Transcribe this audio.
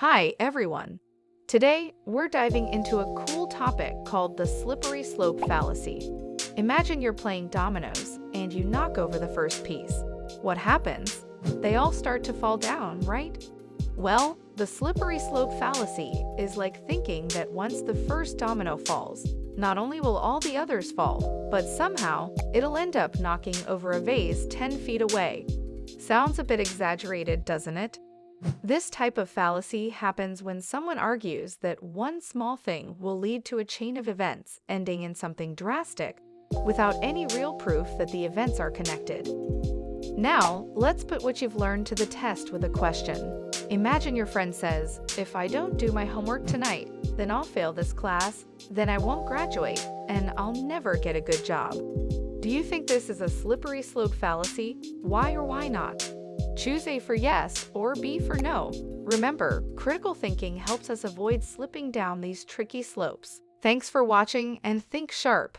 Hi, everyone. Today, we're diving into a cool topic called the slippery slope fallacy. Imagine you're playing dominoes and you knock over the first piece. What happens? They all start to fall down, right? Well, the slippery slope fallacy is like thinking that once the first domino falls, not only will all the others fall, but somehow it'll end up knocking over a vase 10 feet away. Sounds a bit exaggerated, doesn't it? This type of fallacy happens when someone argues that one small thing will lead to a chain of events ending in something drastic, without any real proof that the events are connected. Now, let's put what you've learned to the test with a question. Imagine your friend says, "If I don't do my homework tonight, then I'll fail this class, then I won't graduate, and I'll never get a good job." Do you think this is a slippery slope fallacy? Why or why not? Choose A for yes or B for no. Remember, critical thinking helps us avoid slipping down these tricky slopes. Thanks for watching and think sharp.